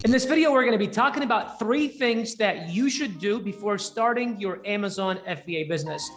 In this video, we're going to be talking about 3 things that you should do before starting your Amazon FBA business.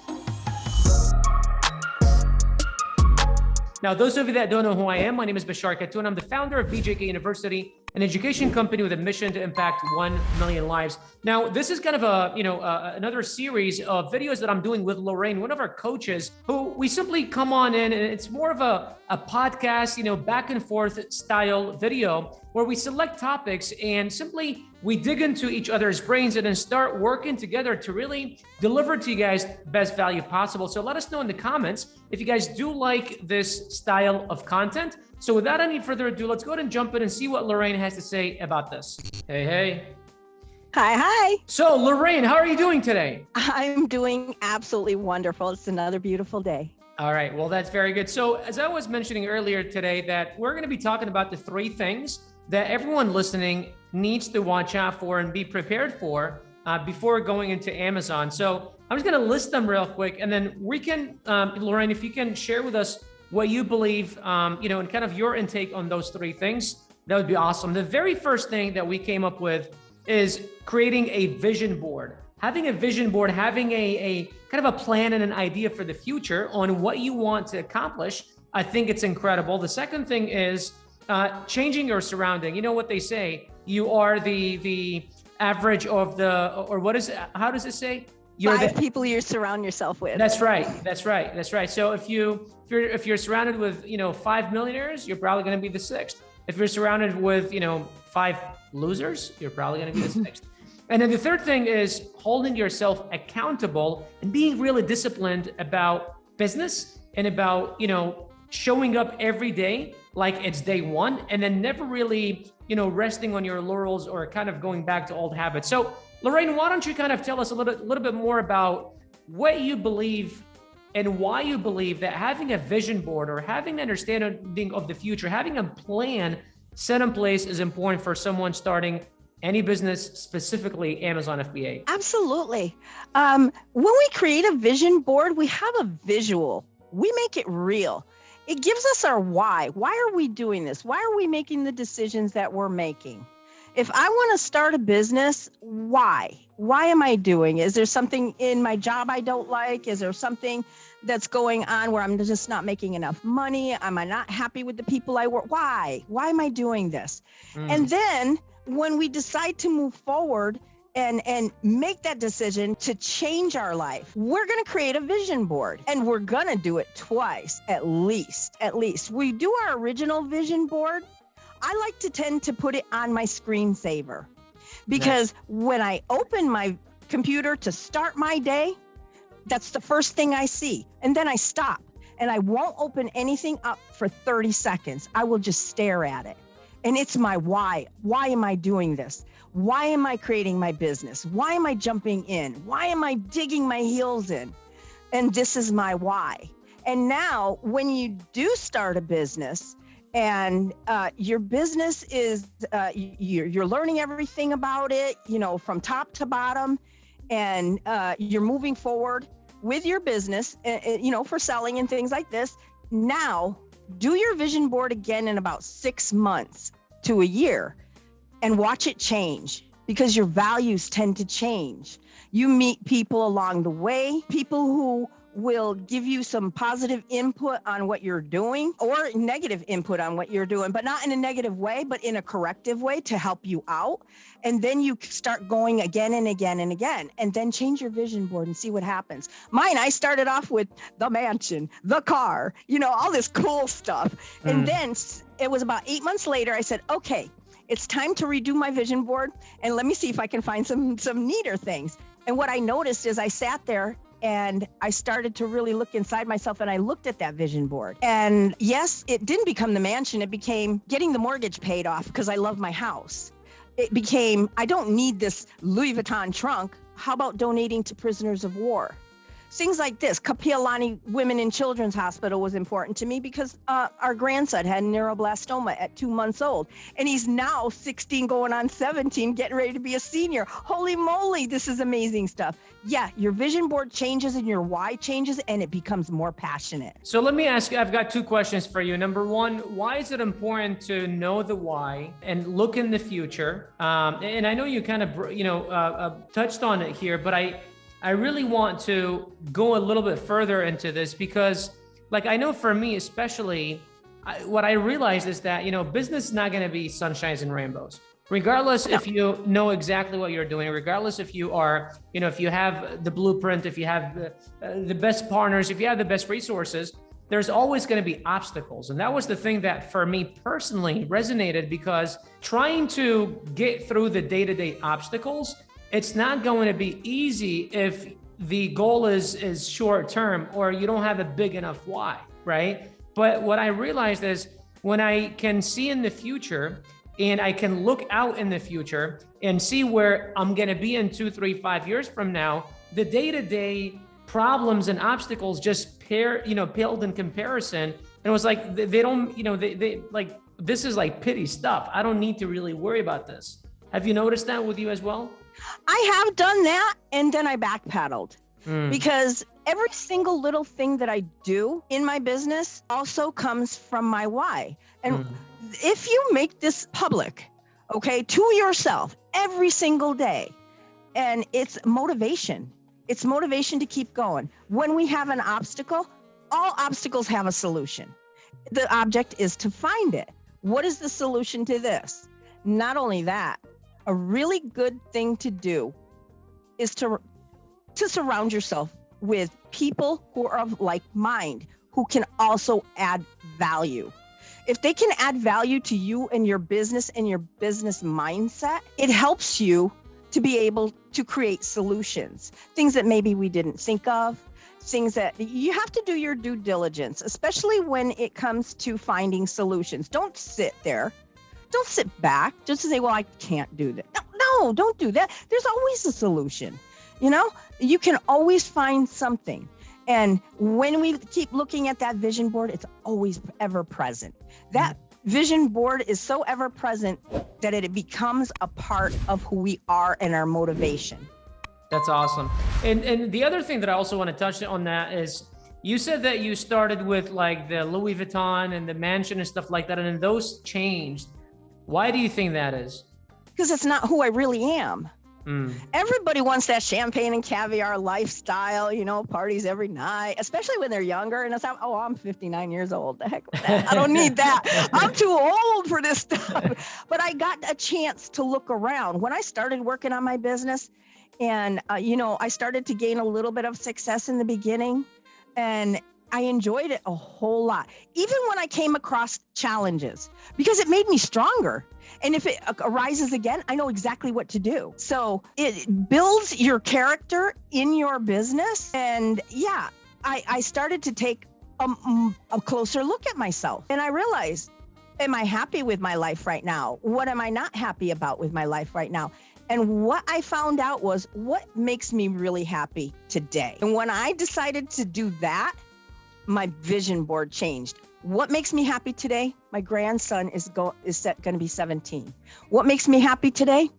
Now, those of you that don't know who I am, my name is Bashar Khatun. I'm the founder of BJK University, an education company with a mission to impact 1 million lives. Now, this is kind of another series of videos that I'm doing with Lorraine, one of our coaches, who we simply come on in, and it's more of a podcast, back and forth style video where we select topics and simply we dig into each other's brains and then start working together to really deliver to you guys the best value possible. So let us know in the comments if you guys do like this style of content. So without any further ado, let's go ahead and jump in and see what Lorraine has to say about this. Hey. Hi. So Lorraine, how are you doing today? I'm doing absolutely wonderful. It's another beautiful day. All right, well, that's very good. So as I was mentioning earlier today, that we're going to be talking about the 3 things that everyone listening needs to watch out for and be prepared for before going into Amazon. So I'm just going to list them real quick, and then we can, Lorraine, if you can share with us what you believe, and kind of your intake on those 3 things, that would be awesome. The very first thing that we came up with is creating a vision board. Having a vision board, having a kind of a plan and an idea for the future on what you want to accomplish, I think it's incredible. The second thing is changing your surrounding. You know what they say, you are the average of how does it say? You're 5 people you surround yourself with. That's right. So if you're surrounded with 5 millionaires, you're probably going to be the 6th. If you're surrounded with 5 losers, you're probably going to be the 6th. And then the third thing is holding yourself accountable and being really disciplined about business and about showing up every day like it's day one, and then never really resting on your laurels or kind of going back to old habits. So Lorraine, why don't you kind of tell us a little bit more about what you believe and why you believe that having a vision board or having an understanding of the future, having a plan set in place is important for someone starting any business, specifically Amazon FBA? Absolutely. When we create a vision board, we have a visual. We make it real. It gives us our why. Why are we doing this? Why are we making the decisions that we're making? If I want to start a business, why? Why am I doing it? Is there something in my job I don't like? Is there something that's going on where I'm just not making enough money? Am I not happy with the people I work? Why? Why am I doing this? And then when we decide to move forward and make that decision to change our life, we're going to create a vision board, and we're going to do it twice, at least. We do our original vision board. I like to tend to put it on my screensaver, because when I open my computer to start my day, that's the first thing I see. And then I stop, and I won't open anything up for 30 seconds. I will just stare at it. And it's my why. Why am I doing this? Why am I creating my business? Why am I jumping in? Why am I digging my heels in? And this is my why. And now when you do start a business, and your business is, you're learning everything about it, from top to bottom, and you're moving forward with your business, for selling and things like this. Now, do your vision board again in about 6 months to a year and watch it change, because your values tend to change. You meet people along the way, people who will give you some positive input on what you're doing, or negative input on what you're doing, but not in a negative way, but in a corrective way to help you out. And then you start going again and again and again, and then change your vision board and see what happens. Mine, I started off with the mansion, the car, all this cool stuff. And then it was about 8 months later, I said, okay, it's time to redo my vision board, and let me see if I can find some neater things. And what I noticed is I sat there and I started to really look inside myself, and I looked at that vision board. And yes, it didn't become the mansion. It became getting the mortgage paid off because I love my house. It became, I don't need this Louis Vuitton trunk. How about donating to prisoners of war? things like this. Kapiolani Women and Children's Hospital was important to me because our grandson had neuroblastoma at 2 months old, and he's now 16 going on 17, getting ready to be a senior. Holy moly, this is amazing stuff. Yeah, your vision board changes and your why changes, and it becomes more passionate. So let me ask you, I've got two questions for you. Number one, why is it important to know the why and look in the future? And I know you kind of, touched on it here, but I really want to go a little bit further into this because, like, I know for me, especially, what I realized is that, business is not going to be sunshines and rainbows. Regardless if you know exactly what you're doing, regardless if you are, if you have the blueprint, if you have the best partners, if you have the best resources, there's always going to be obstacles. And that was the thing that for me personally resonated, because trying to get through the day-to-day obstacles, it's not going to be easy if the goal is short term or you don't have a big enough why, right? But what I realized is when I can see in the future and I can look out in the future and see where I'm going to be in 2, 3, 5 years from now, the day-to-day problems and obstacles just paled in comparison. And it was like, they don't, they like, this is like pity stuff. I don't need to really worry about this. Have you noticed that with you as well? I have done that, and then I backpedaled because every single little thing that I do in my business also comes from my why. And if you make this public, okay, to yourself every single day, and it's motivation to keep going. When we have an obstacle, all obstacles have a solution. The object is to find it. What is the solution to this? Not only that, a really good thing to do is to surround yourself with people who are of like mind, who can also add value. If they can add value to you and your business mindset, it helps you to be able to create solutions, things that maybe we didn't think of, things that you have to do your due diligence, especially when it comes to finding solutions. Don't sit there. Don't sit back just to say, well, I can't do that. No, don't do that. There's always a solution. You can always find something. And when we keep looking at that vision board, it's always ever present. That vision board is so ever present that it becomes a part of who we are and our motivation. That's awesome. And the other thing that I also want to touch on that is, you said that you started with like the Louis Vuitton and the mansion and stuff like that, and then those changed. Why do you think that is? Because it's not who I really am. Everybody wants that champagne and caviar lifestyle, parties every night, especially when they're younger. And it's like, oh, I'm 59 years old. The heck with that. I don't need that. I'm too old for this stuff. But I got a chance to look around. When I started working on my business and, I started to gain a little bit of success in the beginning, and I enjoyed it a whole lot, even when I came across challenges, because it made me stronger. And if it arises again, I know exactly what to do. So it builds your character in your business. And yeah, I started to take a closer look at myself. And I realized, am I happy with my life right now? What am I not happy about with my life right now? And what I found out was what makes me really happy today. And when I decided to do that, my vision board changed. What makes me happy today? My grandson is going to be 17. What makes me happy today?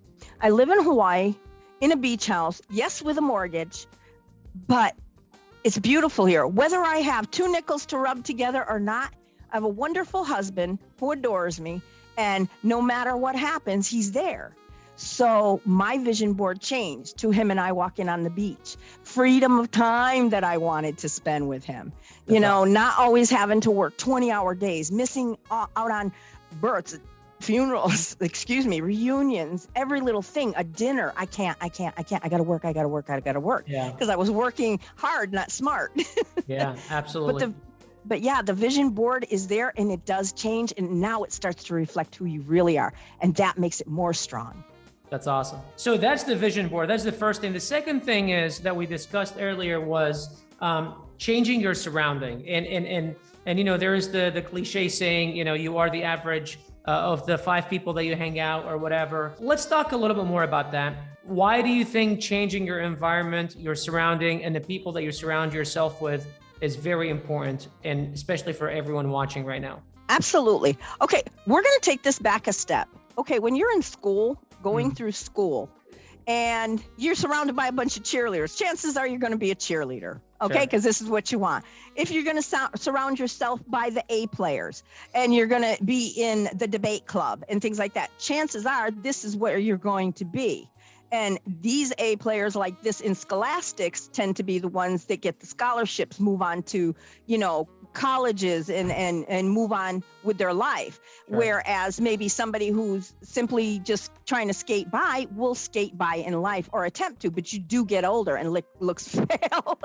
I live in Hawaii in a beach house, yes, with a mortgage, but it's beautiful here. Whether I have 2 nickels to rub together or not, I have a wonderful husband who adores me, and no matter what happens, he's there. So my vision board changed to him and I walking on the beach, freedom of time that I wanted to spend with him, not always having to work 20-hour days, missing out on births, funerals, reunions, every little thing, a dinner. I can't. I got to work. Yeah. Because I was working hard, not smart. Yeah, absolutely. But yeah, the vision board is there and it does change. And now it starts to reflect who you really are. And that makes it more strong. That's awesome. So that's the vision board. That's the first thing. The second thing is that we discussed earlier was changing your surrounding. And there is the cliche saying, you are the average of the 5 people that you hang out or whatever. Let's talk a little bit more about that. Why do you think changing your environment, your surrounding, and the people that you surround yourself with is very important, and especially for everyone watching right now? Absolutely. Okay, we're going to take this back a step. Okay, when you're in school, going through school, and you're surrounded by a bunch of cheerleaders, chances are you're going to be a cheerleader, okay? Because this is what you want. If you're going to surround yourself by the A players, and you're going to be in the debate club and things like that, chances are this is where you're going to be. And these A players like this in scholastics tend to be the ones that get the scholarships, move on to, colleges and move on with their life. Sure. Whereas maybe somebody who's simply just trying to skate by will skate by in life or attempt to, but you do get older and looks fail.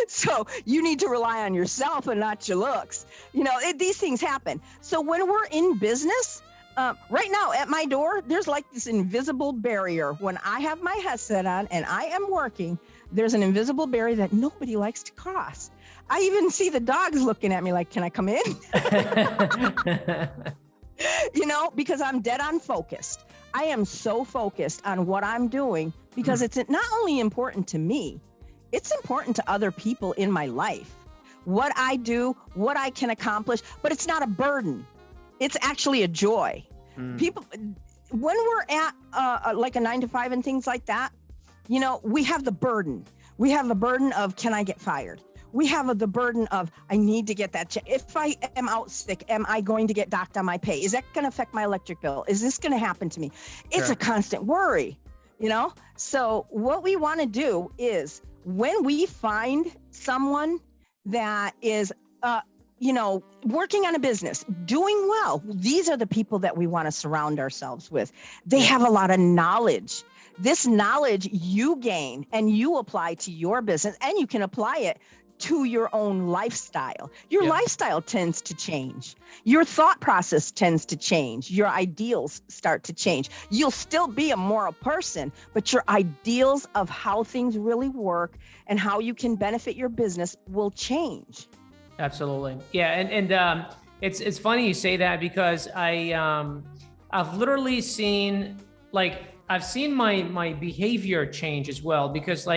So you need to rely on yourself and not your looks. These things happen. So when we're in business, right now at my door, there's like this invisible barrier. When I have my headset on and I am working, there's an invisible barrier that nobody likes to cross. I even see the dogs looking at me like, can I come in? Because I'm dead on focused. I am so focused on what I'm doing because it's not only important to me, it's important to other people in my life. What I do, what I can accomplish, but it's not a burden. It's actually a joy. People, when we're at like a 9-to-5 and things like that, we have the burden. We have the burden of, can I get fired? We have the burden of, I need to get that check. If I am out sick, am I going to get docked on my pay? Is that going to affect my electric bill? Is this going to happen to me? It's a constant worry, So what we want to do is when we find someone that is, working on a business, doing well, these are the people that we want to surround ourselves with. They have a lot of knowledge. This knowledge you gain and you apply to your business, and you can apply it to your own lifestyle. Your lifestyle tends to change. Your thought process tends to change. Your ideals start to change. You'll still be a moral person, but your ideals of how things really work and how you can benefit your business will change. Absolutely. Yeah. And it's funny you say that, because I've literally seen, I've seen my behavior change as well, because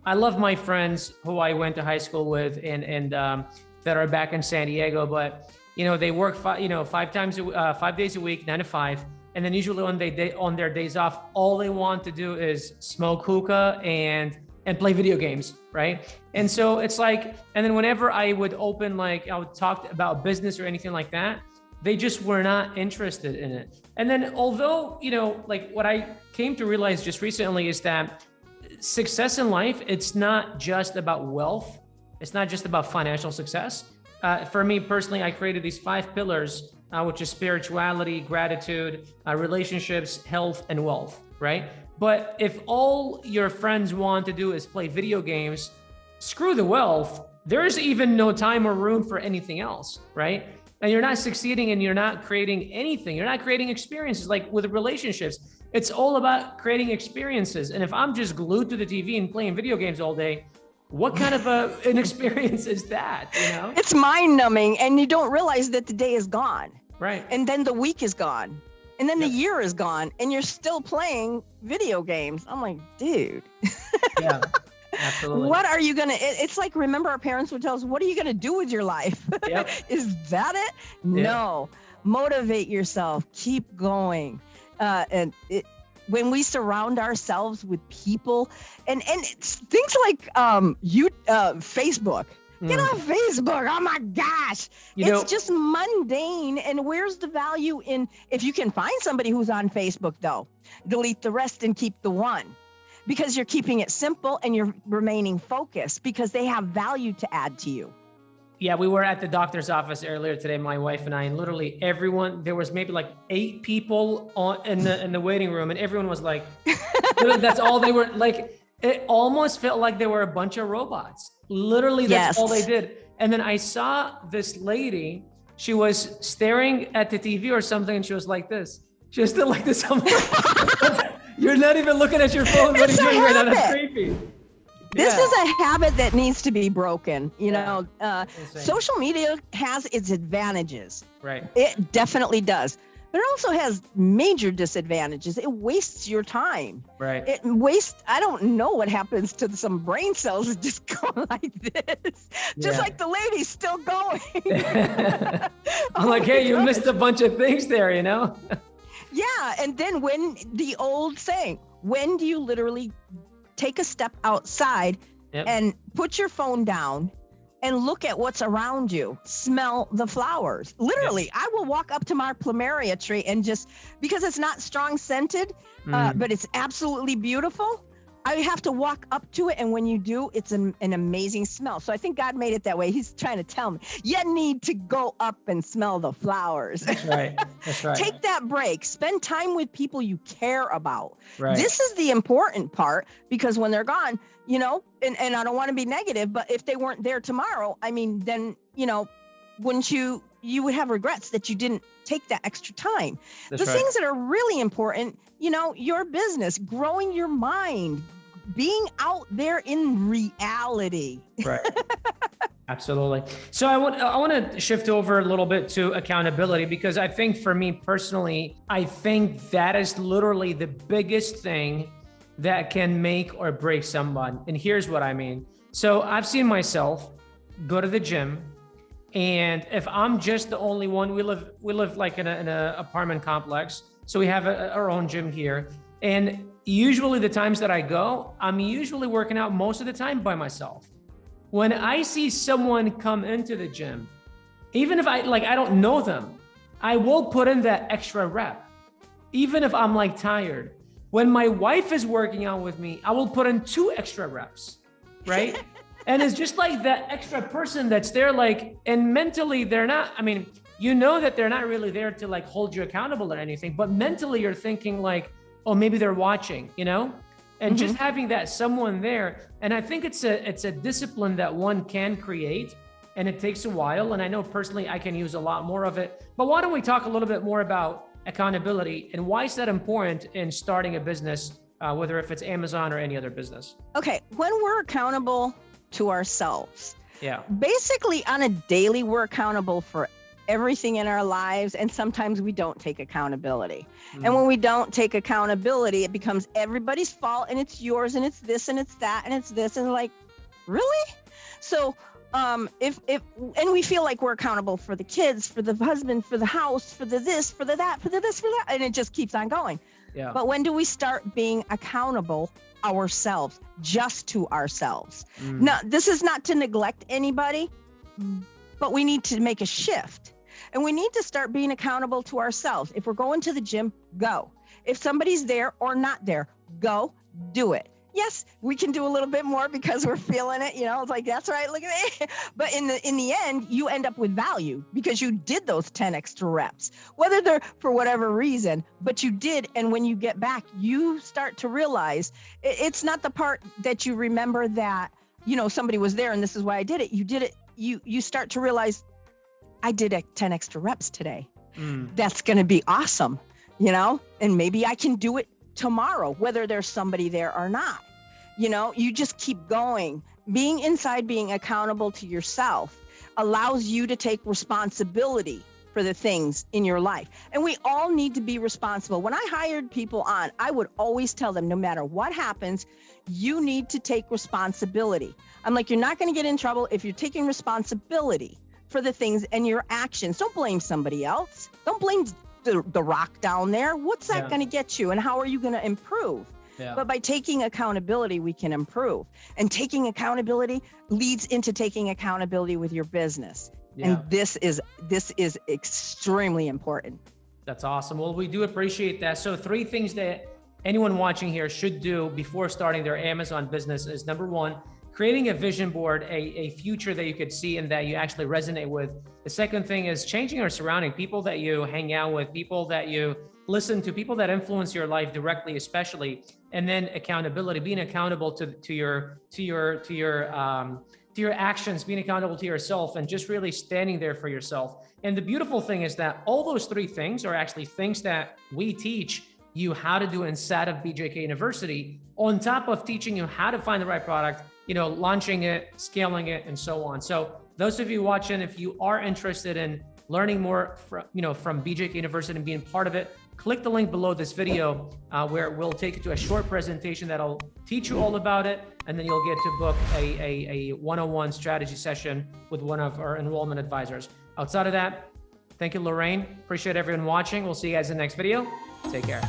I love my friends who I went to high school with and that are back in San Diego, but they work 5 days a week, 9 to 5. And then usually on their days off, all they want to do is smoke hookah and play video games, right? And so it's and then whenever I would open, I would talk about business or anything like that, they just were not interested in it. And then although, what I came to realize just recently is that success in life, it's not just about wealth. It's not just about financial success. For me personally, I created these 5 pillars, which is spirituality, gratitude, relationships, health, and wealth, right? But if all your friends want to do is play video games, screw the wealth. There's even no time or room for anything else, right? And you're not succeeding and you're not creating anything. You're not creating experiences. Like with relationships, it's all about creating experiences. And if I'm just glued to the TV and playing video games all day, what kind of an experience is that, It's mind numbing, and you don't realize that the day is gone. Right. And then the week is gone. And then the year is gone, and you're still playing video games. I'm like, dude. Yeah, absolutely. What are you going to, it's like, remember our parents would tell us, what are you going to do with your life? Yep. Is that it? Yep. No. Motivate yourself. Keep going. When we surround ourselves with people and it's things like Facebook. Get off Facebook. Oh my gosh. It's just mundane. And where's the value in, if you can find somebody who's on Facebook though, delete the rest and keep the one, because you're keeping it simple and you're remaining focused because they have value to add to you. Yeah, we were at the doctor's office earlier today, my wife and I, and literally everyone, there was maybe 8 people in the waiting room, and everyone was that's all they were it almost felt like they were a bunch of robots. Literally, that's all they did. And then I saw this lady, she was staring at the TV or something, and she was like this. She was still like this. I'm like, you're not even looking at your phone. What are you doing right now? That's creepy. This is a habit that needs to be broken. Social media has its advantages. Right. It definitely does. but it also has major disadvantages. It wastes your time. Right. I don't know what happens to some brain cells that just go like this, just like the lady's still going. I'm like, hey, you missed a bunch of things there, you know? Yeah. And then the old saying, when do you literally take a step outside and put your phone down and look at what's around you, smell the flowers? Literally, I will walk up to my plumeria tree and just, because it's not strong scented, but it's absolutely beautiful, I have to walk up to it. And when you do, it's an amazing smell. So I think God made it that way. He's trying to tell me, you need to go up and smell the flowers. That's right. That's right. Take that break. Spend time with people you care about. Right. This is the important part, because when they're gone, you know, and I don't want to be negative, but if they weren't there tomorrow, I mean, then, you know, wouldn't you would have regrets that you didn't take that extra time. That's the things that are really important, you know, your business, growing your mind, being out there in reality. Right. Absolutely. So I want to shift over a little bit to accountability, because I think for me personally, I think that is literally the biggest thing that can make or break someone. And here's what I mean. So I've seen myself go to the gym, and if I'm just the only one, we live like in a apartment complex. So we have our own gym here. And usually the times that I go, I'm usually working out most of the time by myself. When I see someone come into the gym, even if I don't know them, I will put in that extra rep, even if I'm like tired. When my wife is working out with me, I will put in 2 extra reps, right? And it's just like that extra person that's there, like, and mentally they're not, I mean, you know that they're not really there to like hold you accountable or anything, but mentally you're thinking like, oh, maybe they're watching, you know? And just having that someone there. And I think it's a discipline that one can create, and it takes a while. And I know personally, I can use a lot more of it, but why don't we talk a little bit more about accountability and why is that important in starting a business, whether if it's Amazon or any other business? Okay. When we're accountable to ourselves, basically on a daily, we're accountable for everything in our lives. And sometimes we don't take accountability. And when we don't take accountability, it becomes everybody's fault, and it's yours, and it's this, and it's that, and it's this. And like, really? So if and we feel like we're accountable for the kids, for the husband, for the house, for the this, for the that, for the this, for that, and it just keeps on going. Yeah. But when do we start being accountable ourselves, just to ourselves? Now, this is not to neglect anybody, but we need to make a shift. And we need to start being accountable to ourselves. If we're going to the gym, go. If somebody's there or not there, go do it. Yes, we can do a little bit more because we're feeling it. You know, it's like, that's right, look at it. But in the end, you end up with value because you did those 10 extra reps, whether they're for whatever reason, but you did. And when you get back, you start to realize it's not the part that you remember that, you know, somebody was there and this is why I did it. You did it. You start to realize, I did 10 extra reps today. That's going to be awesome, you know, and maybe I can do it tomorrow, whether there's somebody there or not. You know, you just keep going. Being inside, being accountable to yourself allows you to take responsibility for the things in your life. And we all need to be responsible. When I hired people on, I would always tell them, no matter what happens, you need to take responsibility. I'm like, you're not going to get in trouble if you're taking responsibility for the things and your actions. Don't blame somebody else. Don't blame the rock down there. What's that going to get you? And how are you going to improve? But by taking accountability, we can improve. And taking accountability leads into taking accountability with your business. And this is extremely important. That's awesome. Well, we do appreciate that. So 3 things that anyone watching here should do before starting their Amazon business is, number 1, creating a vision board, a future that you could see and that you actually resonate with. The second thing is changing your surrounding, people that you hang out with, people that you listen to, people that influence your life directly, especially. And then accountability, being accountable to your actions, being accountable to yourself, and just really standing there for yourself. And the beautiful thing is that all those 3 things are actually things that we teach you how to do inside of BJK University, on top of teaching you how to find the right product, you know, launching it, scaling it, and so on. So those of you watching, if you are interested in learning more from BJK University and being part of it, click the link below this video where we'll take you to a short presentation that'll teach you all about it, and then you'll get to book a one-on-one strategy session with one of our enrollment advisors. Outside of that, thank you, Lorraine. Appreciate everyone watching. We'll see you guys in the next video. Take care.